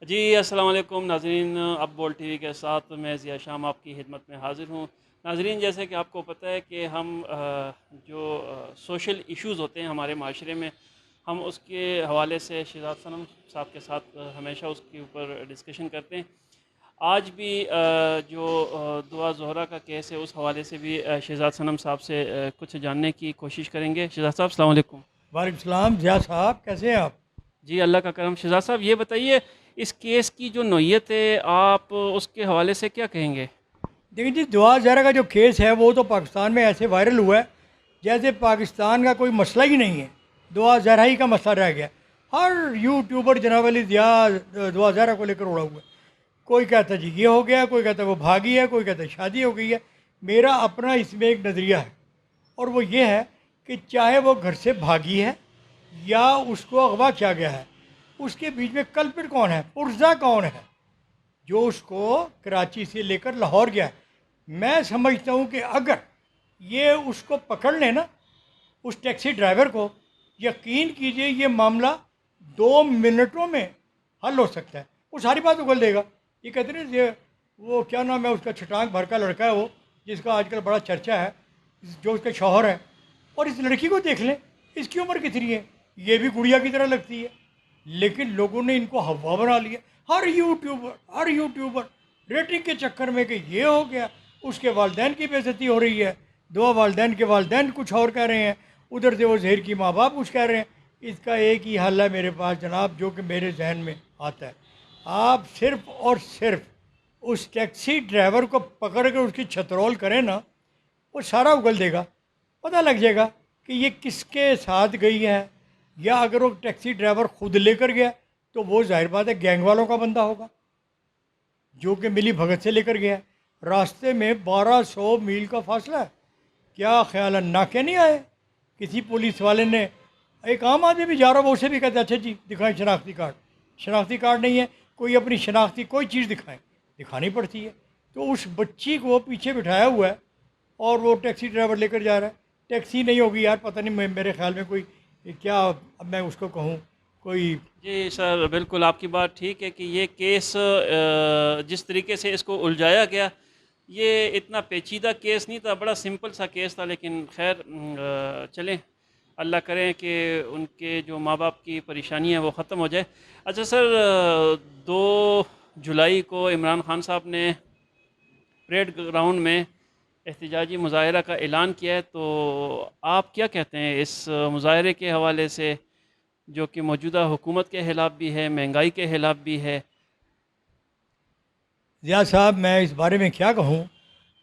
जी अस्सलाम वालेकुम नाज़रीन, अब बोल टीवी के साथ मैं ज़िया शाम आपकी खिदमत में हाज़िर हूँ। नाज़रीन, जैसे कि आपको पता है कि हम जो सोशल इश्यूज़ होते हैं हमारे माशरे में, हम उसके हवाले से शहज़ाद सनम साहब के साथ हमेशा उसके ऊपर डिस्कशन करते हैं। आज भी जो दुआ ज़ोहरा का केस है उस हवाले से भी शहज़ाद सनम साहब से कुछ जानने की कोशिश करेंगे। शहज़ाद साहब, अस्सलाम वालेकुम। वालेकुम सलाम जिया साहब, कैसे हैं आप? जी, अल्लाह का करम। शहज़ाद साहब, ये बताइए, इस केस की जो नौइयत है, आप उसके हवाले से क्या कहेंगे? देखिए जी, दुआ ज़रा का जो केस है वो तो पाकिस्तान में ऐसे वायरल हुआ है जैसे पाकिस्तान का कोई मसला ही नहीं है। दुआ ज़रा ही का मसला रह गया। हर यूट्यूबर जनाब अली दिया दुआ ज़रा को लेकर उड़ा हुआ है। कोई कहता है जी ये हो गया, कोई कहता है वो भागी है, कोई कहता है शादी हो गई है। मेरा अपना इसमें एक नज़रिया है, और वो ये है कि चाहे वो घर से भागी है या उसको अगवा किया गया है, उसके बीच में कल्पित कौन है, पुर्जा कौन है जो उसको कराची से लेकर लाहौर गया है। मैं समझता हूँ कि अगर ये उसको पकड़ लें ना, उस टैक्सी ड्राइवर को, यकीन कीजिए ये मामला 2 मिनटों में हल हो सकता है। वो सारी बात उगल देगा। ये कहते हैं ना, ये वो क्या नाम है उसका, छटांग भर का लड़का है वो, जिसका आजकल बड़ा चर्चा है, जो उसका शौहर है। और इस लड़की को देख लें, इसकी उम्र कितनी है, ये भी गुड़िया की तरह लगती है, लेकिन लोगों ने इनको हवा बना लिया। हर यूट्यूबर रेटिंग के चक्कर में कि ये हो गया, उसके वालदैन की बेइज्जती हो रही है, दो वालदैन के वालदैन कुछ और कह रहे हैं, उधर से वो जहर की माँ बाप कुछ कह रहे हैं। इसका एक ही हल है मेरे पास जनाब, जो कि मेरे जहन में आता है। आप सिर्फ और सिर्फ उस टैक्सी ड्राइवर को पकड़ कर उसकी छतरोल करें ना, वो सारा उगल देगा। पता लग जाएगा कि ये किसके साथ गई है, या अगर वो टैक्सी ड्राइवर खुद लेकर गया तो वो जाहिर बात है गैंग वालों का बंदा होगा, जो कि मिली भगत से लेकर गया है। रास्ते में 1200 मील का फासला है। क्या ख्याल है, नाके नहीं आए किसी पुलिस वाले ने? एक आम आदमी भी जा रहा हो, उसे भी कहते अच्छा जी दिखाएं शनाख्ती कार्ड। शनाख्ती कार्ड नहीं है, कोई अपनी शनाख्ती कोई चीज़ दिखाएं, दिखानी पड़ती है। तो उस बच्ची को पीछे बिठाया हुआ है और वो टैक्सी ड्राइवर लेकर जा रहा है। टैक्सी नहीं होगी यार, पता नहीं, मेरे ख्याल में कोई, क्या अब मैं उसको कहूँ, कोई। जी सर, बिल्कुल आपकी बात ठीक है कि ये केस जिस तरीके से इसको उलझाया गया, ये इतना पेचीदा केस नहीं था, बड़ा सिंपल सा केस था। लेकिन खैर, चलें, अल्लाह करें कि उनके जो माँ बाप की परेशानी है वो ख़त्म हो जाए। अच्छा सर, 2 जुलाई को इमरान खान साहब ने परेड ग्राउंड में एहतजाजी मुज़ाहरा का ऐलान किया है, तो आप क्या कहते हैं इस मुज़ाहरे के हवाले से, जो कि मौजूदा हुकूमत के ख़िलाफ़ भी है, महंगाई के ख़िलाफ़ भी है? ज़िया साहब, मैं इस बारे में क्या कहूँ,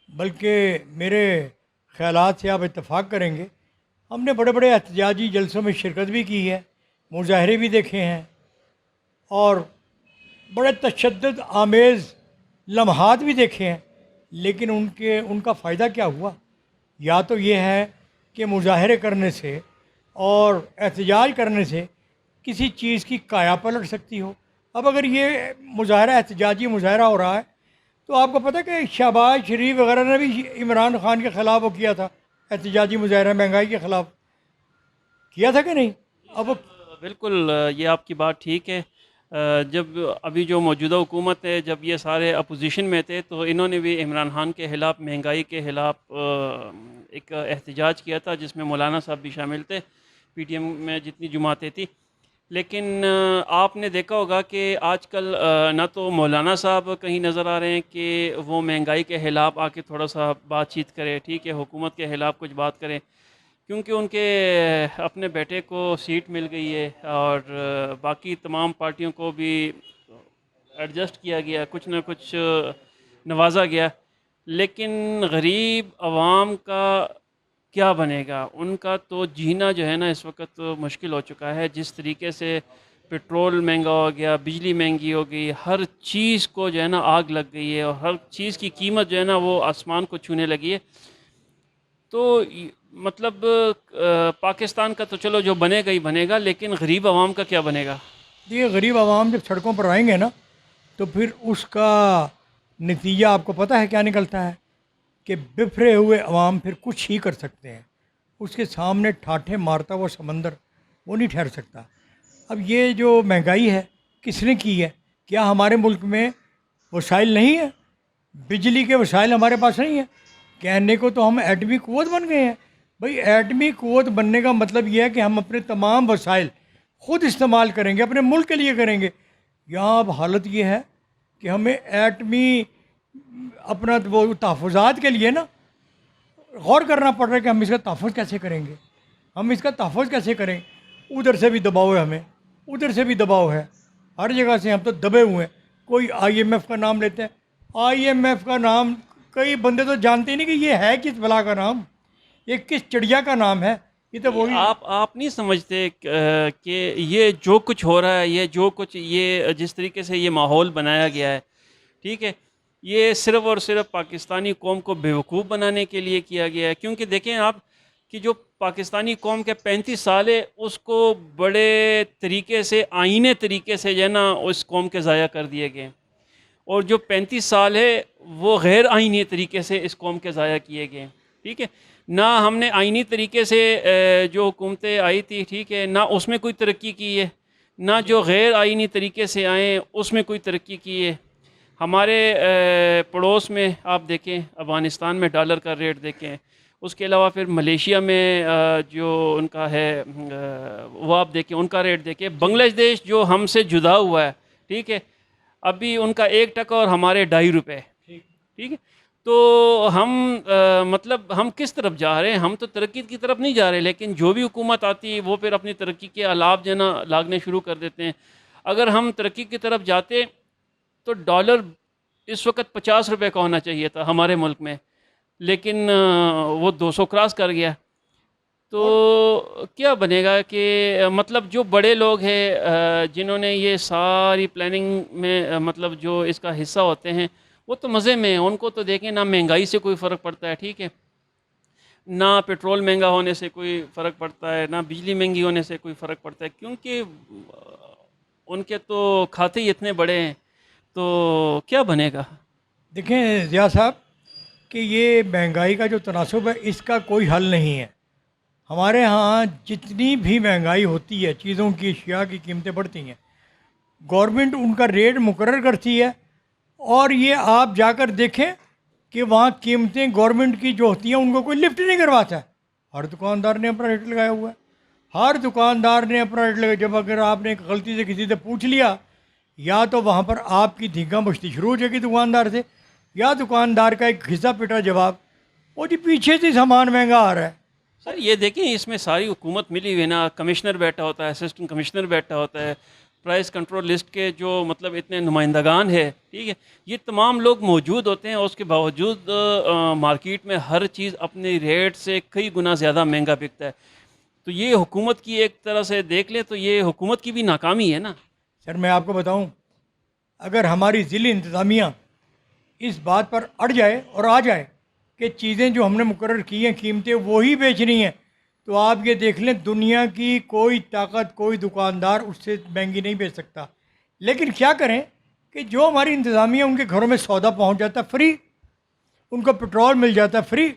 बल्कि मेरे ख़यालात से आप इत्तेफाक करेंगे। हमने बड़े बड़े एहतजाजी जलसों में शिरकत भी की है, मुजाहरे भी देखे हैं, और बड़े तशद्दुद आमेज़ लम्हात भी देखे हैं। लेकिन उनका फ़ायदा क्या हुआ? या तो ये है कि मुजाहरे करने से और एहतजाज करने से किसी चीज़ की काया पलट सकती हो। अब अगर ये मुजाहरा एहतजाजी मुजाहरा हो रहा है, तो आपको पता है कि शहबाज शरीफ वगैरह ने भी इमरान खान के ख़िलाफ़ वो किया था, एहतजाजी मुजाहरा महंगाई के ख़िलाफ़ किया था कि नहीं? जी अब वो, सर, बिल्कुल ये आपकी बात ठीक है। जब अभी जो मौजूदा हुकूमत है, जब ये सारे अपोजिशन में थे, तो इन्होंने भी इमरान खान के ख़िलाफ़, महंगाई के ख़िलाफ़ एक एहतजाज किया था, जिसमें मौलाना साहब भी शामिल थे, पीटीएम में जितनी जमातें थी। लेकिन आपने देखा होगा कि आजकल ना तो मौलाना साहब कहीं नज़र आ रहे हैं कि वो महंगाई के ख़िलाफ़ आके थोड़ा सा बातचीत करें, ठीक है, हुकूमत के ख़िलाफ़ कुछ बात करें, क्योंकि उनके अपने बेटे को सीट मिल गई है, और बाकी तमाम पार्टियों को भी एडजस्ट किया गया, कुछ ना कुछ नवाजा गया। लेकिन गरीब आवाम का क्या बनेगा? उनका तो जीना जो है ना इस वक्त मुश्किल हो चुका है। जिस तरीके से पेट्रोल महंगा हो गया, बिजली महंगी हो गई, हर चीज़ को जो है ना आग लग गई है, और हर चीज़ की कीमत जो है ना वो आसमान को छूने लगी है। तो मतलब पाकिस्तान का तो चलो जो बनेगा ही बनेगा, लेकिन गरीब आवाम का क्या बनेगा? देखिए, गरीब आवाम जब सड़कों पर आएंगे ना, तो फिर उसका नतीजा आपको पता है क्या निकलता है, कि बिफरे हुए अवाम फिर कुछ ही कर सकते हैं। उसके सामने ठाठे मारता हुआ समंदर वो नहीं ठहर सकता। अब ये जो महंगाई है, किसने की है? क्या हमारे मुल्क में वसाइल नहीं है? बिजली के वसाइल हमारे पास नहीं है? कहने को तो हम एटमी क़ुव्वत बन गए हैं। भाई एटमी क़ुव्वत बनने का मतलब यह है कि हम अपने तमाम वसाइल ख़ुद इस्तेमाल करेंगे, अपने मुल्क के लिए करेंगे। यहाँ अब हालत ये है कि हमें एटमी अपना वो तहफ़्फ़ुज़ात के लिए ना गौर करना पड़ रहा है कि हम इसका तहफ़्फ़ुज़ कैसे करेंगे, हम इसका तहफ़्फ़ुज़ कैसे करें। उधर से भी दबाव है, हमें उधर से भी दबाव है, हर जगह से हम तो दबे हुए हैं। कोई IMF का नाम लेते हैं, IMF का नाम कई बंदे तो जानते ही नहीं कि ये है किस बला का नाम, ये किस चिड़िया का नाम है। ये तो वही आप नहीं समझते कि ये जो कुछ हो रहा है, ये जो कुछ ये जिस तरीके से ये माहौल बनाया गया है, ठीक है, ये सिर्फ़ और सिर्फ पाकिस्तानी कौम को बेवकूफ़ बनाने के लिए किया गया है। क्योंकि देखें आप कि जो पाकिस्तानी कौम के 35 साल है उसको बड़े तरीके से आईने तरीके से जो है ना उस कौम के ज़ाया कर दिए गए, और जो 35 साल है वो गैर आईनी तरीके से इस कौम के ज़ाया किए गए। ठीक है, ना हमने आईनी तरीके से जो हुकूमतें आई थी, ठीक है, ना उसमें कोई तरक्की की है, ना जो गैर आईनी तरीके से आए उसमें कोई तरक्की की है। हमारे पड़ोस में आप देखें, अफ़गानिस्तान में डॉलर का रेट देखें, उसके अलावा फिर मलेशिया में जो उनका है वो आप देखें, उनका रेट देखें। बांग्लादेश जो हमसे जुदा हुआ है, ठीक है, अभी उनका 1 टका और हमारे 2.5 रुपये। ठीक है, तो हम मतलब हम किस तरफ जा रहे हैं? हम तो तरक्की की तरफ नहीं जा रहे, लेकिन जो भी हुकूमत आती है वो फिर अपनी तरक्की के आलाप जो है ना लागने शुरू कर देते हैं। अगर हम तरक्की की तरफ जाते तो डॉलर इस वक्त 50 रुपये का होना चाहिए था हमारे मुल्क में, लेकिन वो 200 क्रॉस कर गया। तो क्या बनेगा कि मतलब जो बड़े लोग हैं जिन्होंने ये सारी प्लानिंग में मतलब जो इसका हिस्सा होते हैं वो तो मज़े में हैं। उनको तो देखें ना महंगाई से कोई फ़र्क पड़ता है, ठीक है, ना पेट्रोल महंगा होने से कोई फ़र्क पड़ता है, ना बिजली महंगी होने से कोई फ़र्क पड़ता है, क्योंकि उनके तो खाते ही इतने बड़े हैं। तो क्या बनेगा? देखें ज़िया साहब कि ये महंगाई का जो तनासुब है इसका कोई हल नहीं है। हमारे यहाँ जितनी भी महंगाई होती है, चीज़ों की अशिया की कीमतें बढ़ती हैं, गवर्नमेंट उनका रेट मुकर्रर करती है, और ये आप जाकर देखें कि वहाँ कीमतें गवर्नमेंट की जो होती हैं उनको कोई लिफ्ट नहीं करवाता है। हर दुकानदार ने अपना रेट लगाया हुआ है, हर दुकानदार ने अपना रेट लगाया। जब अगर आपने गलती से किसी से पूछ लिया, या तो वहाँ पर आपकी धींगा मुश्ती शुरू हो जाएगी दुकानदार से, या दुकानदार का एक घिसा पिटा जवाब, वो जी पीछे से सामान महंगा आ रहा है। सर ये देखें, इसमें सारी हुकूमत मिली हुई ना, कमिश्नर बैठा होता है, असिस्टेंट कमिश्नर बैठा होता है, प्राइस कंट्रोल लिस्ट के जो मतलब इतने नुमाइंदगान है, ठीक है, ये तमाम लोग मौजूद होते हैं। और उसके बावजूद मार्केट में हर चीज़ अपने रेट से कई गुना ज़्यादा महंगा बिकता है। तो ये हुकूमत की एक तरह से देख ले तो ये हुकूमत की भी नाकामी है ना। सर मैं आपको बताऊं, अगर हमारी ज़िली इंतज़ामिया इस बात पर अड़ जाए और आ जाए कि चीज़ें जो हमने मुकर्रर की हैं कीमतें वही बेचनी हैं, तो आप ये देख लें दुनिया की कोई ताकत, कोई दुकानदार उससे महंगी नहीं बेच सकता। लेकिन क्या करें कि जो हमारी इंतज़ामिया उनके घरों में सौदा पहुंच जाता फ्री, उनको पेट्रोल मिल जाता फ्री,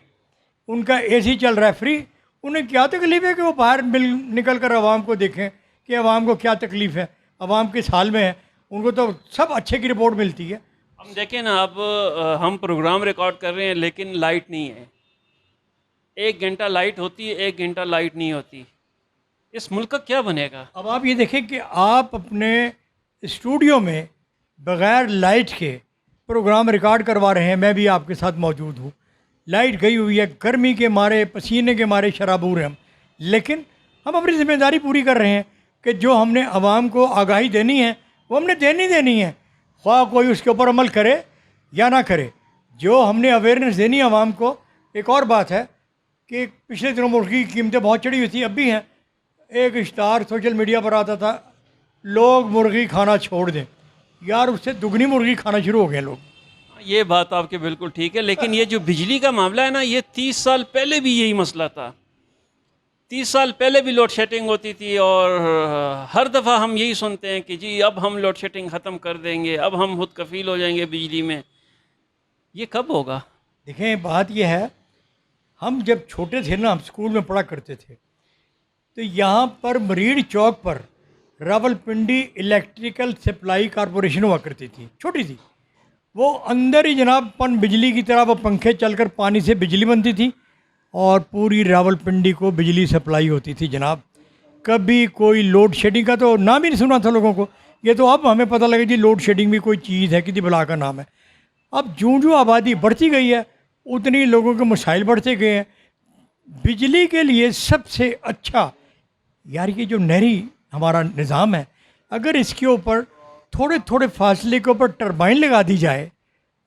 उनका AC चल रहा है फ्री, उन्हें क्या तकलीफ़ है कि वो बाहर निकल कर आवाम को देखें कि आवाम को क्या तकलीफ़ है, आवाम किस हाल में है। उनको तो सब अच्छे की रिपोर्ट मिलती है। हम देखें ना, अब हम प्रोग्राम रिकॉर्ड कर रहे हैं लेकिन लाइट नहीं है। 1 घंटा लाइट होती है, 1 घंटा लाइट नहीं होती। इस मुल्क का क्या बनेगा? अब आप ये देखें कि आप अपने स्टूडियो में बग़ैर लाइट के प्रोग्राम रिकॉर्ड करवा रहे हैं, मैं भी आपके साथ मौजूद हूँ। लाइट गई हुई है, गर्मी के मारे, पसीने के मारे शराबूर हैं हम, लेकिन हम अपनी ज़िम्मेदारी पूरी कर रहे हैं कि जो हमने आवाम को आगाही देनी है वो हमने देनी है, ख्वाह कोई उसके ऊपर अमल करे या ना करे। जो हमने अवेयरनेस देनी है आवाम को। एक और बात है कि पिछले दिनों मुर्गी की कीमतें बहुत चढ़ी हुई थी, अब भी हैं। एक इश्तार सोशल मीडिया पर आता था, लोग मुर्गी खाना छोड़ दें। यार उससे दुगनी मुर्गी खाना शुरू हो गए लोग। ये बात आपके बिल्कुल ठीक है, लेकिन ये जो बिजली का मामला है ना, ये 30 साल पहले भी यही मसला था। 30 साल पहले भी लोड शेडिंग होती थी, और हर दफ़ा हम यही सुनते हैं कि जी अब हम लोड शेडिंग ख़त्म कर देंगे, अब हम खुद कफ़ील हो जाएंगे बिजली में। ये कब होगा? देखें बात यह है, हम जब छोटे थे ना, हम स्कूल में पढ़ा करते थे, तो यहाँ पर मरीड़ चौक पर रावलपिंडी इलेक्ट्रिकल सप्लाई कॉरपोरेशन हुआ करती थी, छोटी सी। वो अंदर ही जनाब पन बिजली की तरह वो पंखे चलकर पानी से बिजली बनती थी और पूरी रावलपिंडी को बिजली सप्लाई होती थी जनाब। कभी कोई लोड शेडिंग का तो नाम ही नहीं सुना था लोगों को। ये तो अब हमें पता लगा जी लोड शेडिंग भी कोई चीज़ है, किसी बला का नाम है। अब जूँ जूँ आबादी बढ़ती गई है उतनी लोगों के मसाइल बढ़ते गए हैं। बिजली के लिए सबसे अच्छा यार ये जो नहरी हमारा निज़ाम है, अगर इसके ऊपर थोड़े थोड़े फासले के ऊपर टरबाइन लगा दी जाए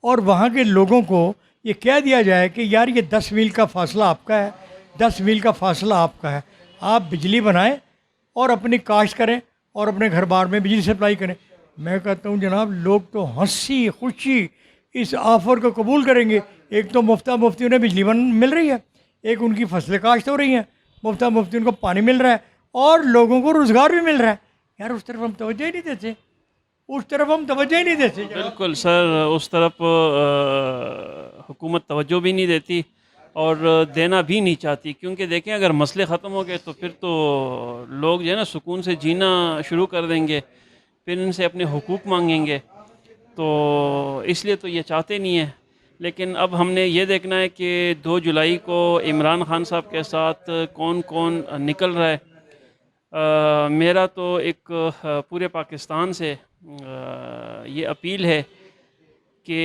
और वहाँ के लोगों को ये कह दिया जाए कि यार ये 10 मील का फासला आपका है, 10 मील का फासला आपका है, आप बिजली बनाएं और अपनी काश्त करें और अपने घर बार में बिजली सप्लाई करें। मैं कहता हूँ जनाब लोग तो हंसी खुशी इस ऑफ़र को कबूल करेंगे। एक तो मुफ्ती उन्हें बिजली मिल रही है, एक उनकी फसलें काश्त हो रही हैं, मुफ्ती उनको पानी मिल रहा है और लोगों को रोज़गार भी मिल रहा है। यार उस तरफ हम तवज्जो ही नहीं देते, उस तरफ हम तवज्जो ही नहीं देते। बिल्कुल सर, उस तरफ हुकूमत तवज्जो भी नहीं देती और देना भी नहीं चाहती, क्योंकि देखें अगर मसले ख़त्म हो गए तो फिर तो लोग जो है ना सुकून से जीना शुरू कर देंगे, फिर इनसे अपने हुकूक मांगेंगे, तो इसलिए तो ये चाहते नहीं है। लेकिन अब हमने ये देखना है कि 2 जुलाई को इमरान खान साहब के साथ कौन कौन निकल रहा है। मेरा तो एक पूरे पाकिस्तान से ये अपील है कि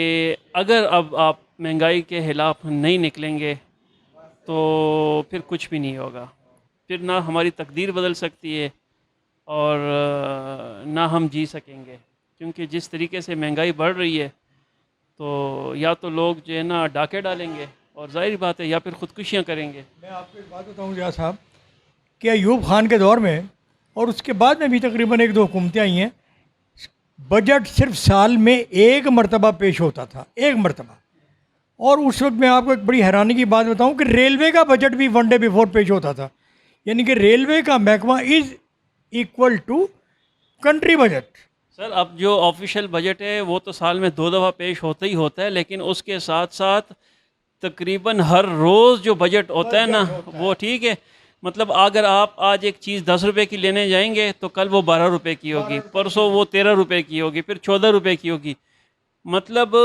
अगर अब आप महंगाई के खिलाफ नहीं निकलेंगे तो फिर कुछ भी नहीं होगा, फिर ना हमारी तकदीर बदल सकती है और ना हम जी सकेंगे, क्योंकि जिस तरीके से महंगाई बढ़ रही है तो या तो लोग जो है ना डाके डालेंगे और ज़ाहिर बात है या फिर ख़ुदकुशियाँ करेंगे। मैं आपको एक बात बताऊँ रियाज साहब कि अयूब खान के दौर में और उसके बाद में भी तकरीबन 1-2 हुकूमतें आई हैं, बजट सिर्फ साल में एक मरतबा पेश होता था, एक मरतबा। और उस वक्त मैं आपको एक बड़ी हैरानी की बात बताऊं कि रेलवे का बजट भी 1 डे बिफोर पेश होता था, यानी कि रेलवे का महकमा is equal to country budget. Sir अब जो ऑफिशियल बजट है वो तो साल में 2 दफ़ा पेश होता ही होता है, लेकिन उसके साथ साथ तकरीबन हर रोज़ जो बजट होता है ना वो ठीक है, मतलब अगर आप आज एक चीज़ 10 रुपए की लेने जाएंगे तो कल वो 12 रुपए की होगी, परसों वो 13 रुपए की होगी, फिर 14 रुपए की होगी। मतलब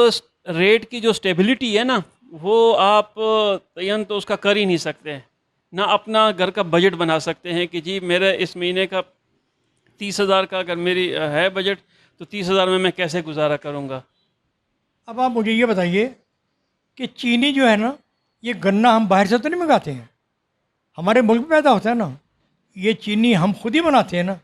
रेट की जो स्टेबिलिटी है ना वो आप तयन तो उसका कर ही नहीं सकते, ना अपना घर का बजट बना सकते हैं कि जी मेरे इस महीने का 30,000 का अगर मेरी है बजट तो 30,000 में मैं कैसे गुजारा करूँगा। अब आप मुझे ये बताइए कि चीनी जो है ना, ये गन्ना हम बाहर से तो नहीं मंगाते हैं, हमारे मुल्क में पैदा होता है ना, ये चीनी हम खुद ही बनाते हैं ना।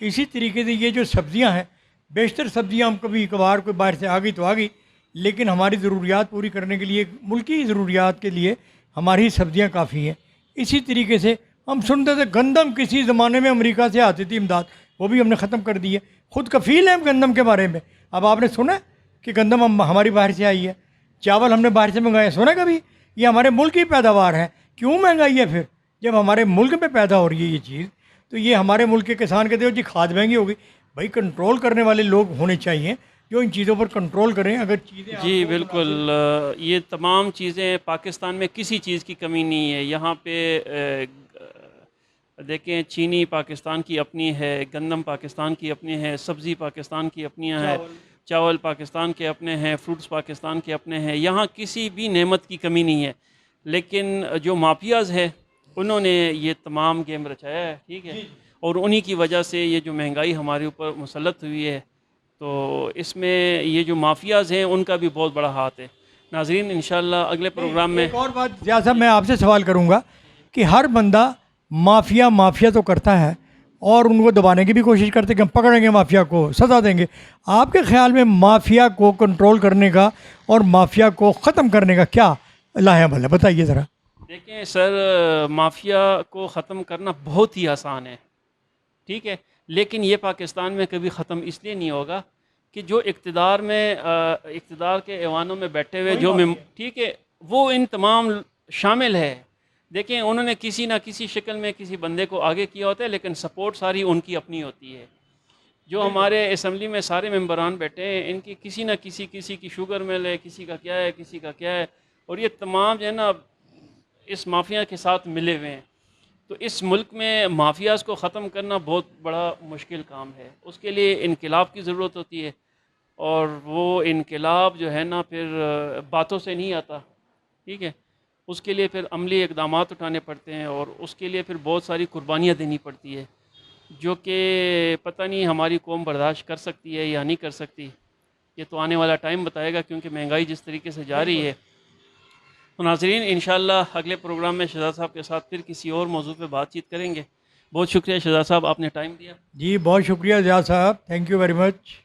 इसी तरीके से ये जो सब्ज़ियां हैं, बेशतर सब्ज़ियां हम कभी कभार कोई बाहर से आ गई तो आ गई, लेकिन हमारी ज़रूरियात पूरी करने के लिए, मुल्की ज़रूरियात के लिए हमारी सब्ज़ियां काफ़ी हैं। इसी तरीके से हम सुनते थे गंदम किसी ज़माने में अमेरिका से आती थी इमदाद, वो भी हमने ख़त्म कर दी है। खुद कफ़ील है हम गंदम के बारे में। अब आपने सुना कि गंदम हमारी बाहर से आई है, चावल हमने बाहर से मंगाए, सुना कभी? ये हमारे मुल्क की पैदावार है, क्यों महंगाई है फिर? जब हमारे मुल्क में पैदा हो रही है ये चीज़, तो ये हमारे मुल्क के किसान कहते हो जी खाद महंगी होगी। भाई कंट्रोल करने वाले लोग होने चाहिए जो इन चीज़ों पर कंट्रोल करें। अगर चीज़ें जी बिल्कुल, ये तमाम चीज़ें पाकिस्तान में किसी चीज़ की कमी नहीं है। यहाँ पे देखें चीनी पाकिस्तान की अपनी है, गंदम पाकिस्तान की अपनी है, सब्ज़ी पाकिस्तान की अपनी है, चावल पाकिस्तान के अपने हैं, फ्रूट्स पाकिस्तान के अपने हैं। यहाँ किसी भी नेमत की कमी नहीं है, लेकिन जो माफियाज़ है उन्होंने ये तमाम गेम रचाया है, ठीक है, और उन्हीं की वजह से ये जो महंगाई हमारे ऊपर मुसल्लत हुई है, तो इसमें ये जो माफियाज़ हैं उनका भी बहुत बड़ा हाथ है। नाज़रीन इंशाल्लाह अगले प्रोग्राम में एक और बात ज़िया साहब मैं आपसे सवाल करूँगा कि हर बंदा माफिया तो करता है और उनको दबाने की भी कोशिश करते कि हम पकड़ेंगे माफिया को, सज़ा देंगे। आपके ख़्याल में माफिया को कंट्रोल करने का और माफिया को ख़त्म करने का क्या लाहेबल है, बताइए ज़रा। देखें सर, माफिया को ख़त्म करना बहुत ही आसान है, ठीक है, लेकिन ये पाकिस्तान में कभी ख़त्म इसलिए नहीं होगा कि जो इक़्तिदार के ऐवानों में बैठे हुए जो ठीक है वो इन तमाम शामिल है। देखें उन्होंने किसी ना किसी शक्ल में किसी बंदे को आगे किया होता है, लेकिन सपोर्ट सारी उनकी अपनी होती है। जो हमारे असम्बली में सारे मेंबरान बैठे हैं इनकी किसी न किसी की शुगर मिल है, किसी का क्या है, किसी का क्या है, और ये तमाम जो है ना इस माफिया के साथ मिले हुए हैं। तो इस मुल्क में माफियाज़ को ख़त्म करना बहुत बड़ा मुश्किल काम है। उसके लिए इनकलाब की ज़रूरत होती है, और वो इनकलाब जो है ना फिर बातों से नहीं आता, ठीक है। उसके लिए फिर अमली इक़दामात उठाने पड़ते हैं, और उसके लिए फिर बहुत सारी कुर्बानियाँ देनी पड़ती है, जो कि पता नहीं हमारी कौम बर्दाश्त कर सकती है या नहीं कर सकती। ये तो आने वाला टाइम बताएगा, क्योंकि महंगाई जिस तरीके से जा रही है। तो नाज़रीन, इंशाअल्लाह अगले प्रोग्राम में शहज़ाद साहब के साथ फिर किसी और मौजू पे बातचीत करेंगे। बहुत शुक्रिया शहज़ाद साहब, आपने टाइम दिया। जी बहुत शुक्रिया ज़िया साहब, थैंक यू वेरी मच।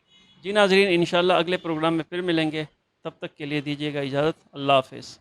जी नाज़रीन, इंशाअल्लाह अगले प्रोग्राम में फिर मिलेंगे। तब तक के लिए दीजिएगा इजाज़त। अल्लाह हाफ़िज़।